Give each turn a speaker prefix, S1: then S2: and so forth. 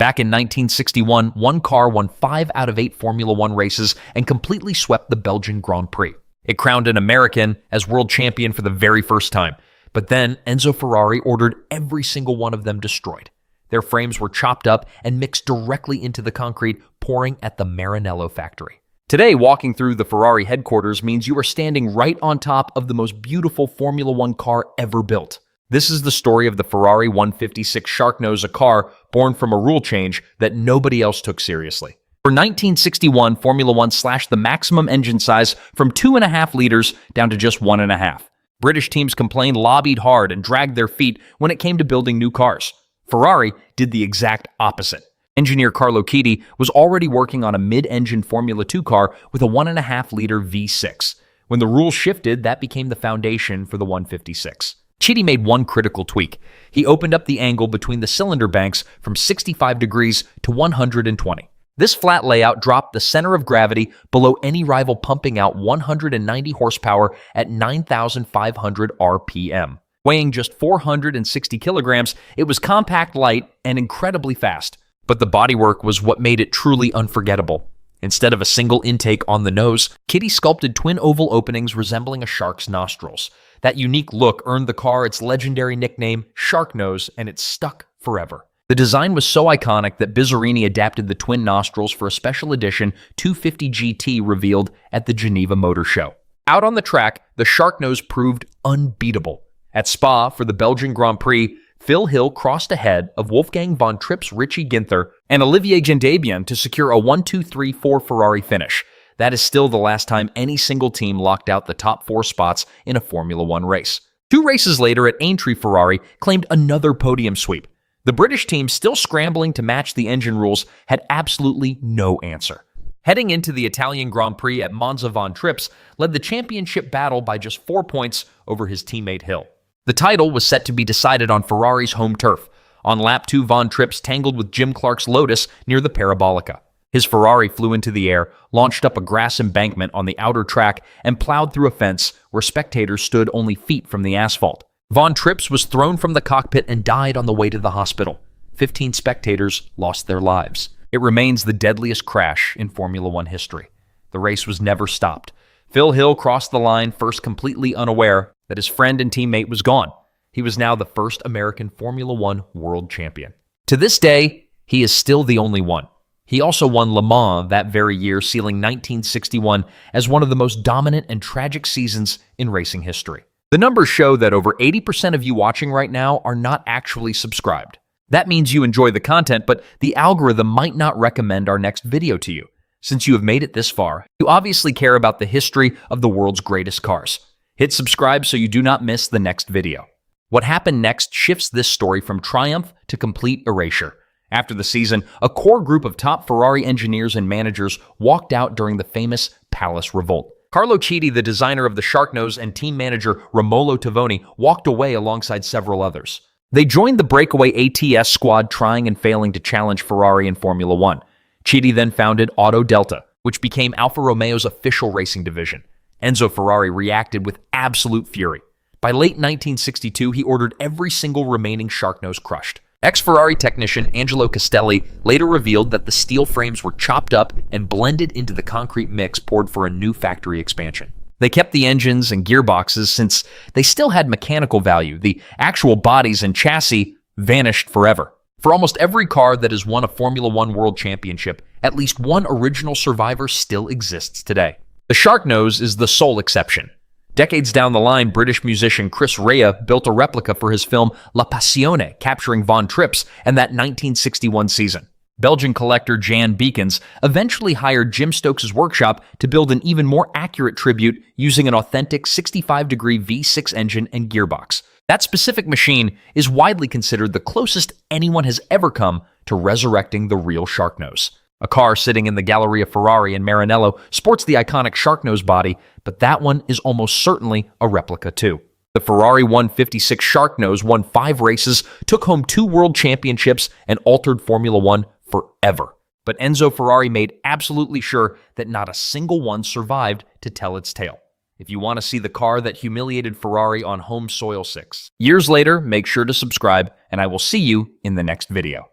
S1: Back in 1961, one car won 5 out of 8 Formula One races and completely swept the Belgian Grand Prix. It crowned an American as world champion for the very first time. But then Enzo Ferrari ordered every single one of them destroyed. Their frames were chopped up and mixed directly into the concrete pouring at the Maranello factory. Today, walking through the Ferrari headquarters means you are standing right on top of the most beautiful Formula One car ever built. This is the story of the Ferrari 156 Sharknose, a car born from a rule change that nobody else took seriously. For 1961, Formula One slashed the maximum engine size from 2.5 liters down to just 1.5. British teams complained, lobbied hard, and dragged their feet when it came to building new cars. Ferrari did the exact opposite. Engineer Carlo Chiti was already working on a mid-engine Formula 2 car with a 1.5-liter V6. When the rules shifted, that became the foundation for the 156. Chiti made one critical tweak. He opened up the angle between the cylinder banks from 65 degrees to 120. This flat layout dropped the center of gravity below any rival, pumping out 190 horsepower at 9,500 RPM. Weighing just 460 kilograms, it was compact, light, and incredibly fast. But the bodywork was what made it truly unforgettable. Instead of a single intake on the nose, Chiti sculpted twin oval openings resembling a shark's nostrils. That unique look earned the car its legendary nickname, Sharknose, and it stuck forever. The design was so iconic that Bizzarini adapted the twin nostrils for a special edition 250 GT revealed at the Geneva Motor Show. Out on the track, the Sharknose proved unbeatable. At Spa, for the Belgian Grand Prix, Phil Hill crossed ahead of Wolfgang von Tripp's Richie Ginther and Olivier Gendebien to secure a 1-2-3-4 Ferrari finish. That is still the last time any single team locked out the top 4 spots in a Formula One race. 2 races later at Aintree, Ferrari claimed another podium sweep. The British team, still scrambling to match the engine rules, had absolutely no answer. Heading into the Italian Grand Prix at Monza, von Trips led the championship battle by just 4 points over his teammate Hill. The title was set to be decided on Ferrari's home turf. On lap 2, von Trips tangled with Jim Clark's Lotus near the Parabolica. His Ferrari flew into the air, launched up a grass embankment on the outer track, and plowed through a fence where spectators stood only feet from the asphalt. Von Trips was thrown from the cockpit and died on the way to the hospital. 15 spectators lost their lives. It remains the deadliest crash in Formula One history. The race was never stopped. Phil Hill crossed the line first, completely unaware that his friend and teammate was gone. He was now the first American Formula One world champion. To this day, he is still the only one. He also won Le Mans that very year, sealing 1961 as one of the most dominant and tragic seasons in racing history. The numbers show that over 80% of you watching right now are not actually subscribed. That means you enjoy the content, but the algorithm might not recommend our next video to you. Since you have made it this far, you obviously care about the history of the world's greatest cars. Hit subscribe so you do not miss the next video. What happened next shifts this story from triumph to complete erasure. After the season, a core group of top Ferrari engineers and managers walked out during the famous Palace Revolt. Carlo Chiti, the designer of the Sharknose, and team manager Romolo Tavoni walked away alongside several others. They joined the breakaway ATS squad, trying and failing to challenge Ferrari in Formula One. Chiti then founded Auto Delta, which became Alfa Romeo's official racing division. Enzo Ferrari reacted with absolute fury. By late 1962, he ordered every single remaining Sharknose crushed. Ex-Ferrari technician Angelo Castelli later revealed that the steel frames were chopped up and blended into the concrete mix poured for a new factory expansion. They kept the engines and gearboxes since they still had mechanical value. The actual bodies and chassis vanished forever. For almost every car that has won a Formula One World Championship, at least one original survivor still exists today. The Sharknose is the sole exception. Decades down the line, British musician Chris Rea built a replica for his film La Passione, capturing Von Trips and that 1961 season. Belgian collector Jan Beekens eventually hired Jim Stokes' workshop to build an even more accurate tribute using an authentic 65-degree V6 engine and gearbox. That specific machine is widely considered the closest anyone has ever come to resurrecting the real Sharknose. A car sitting in the Galleria Ferrari in Maranello sports the iconic Sharknose body, but that one is almost certainly a replica too. The Ferrari 156 Sharknose won 5 races, took home 2 world championships, and altered Formula One forever. But Enzo Ferrari made absolutely sure that not a single one survived to tell its tale. If you want to see the car that humiliated Ferrari on home soil 6 years later, make sure to subscribe, and I will see you in the next video.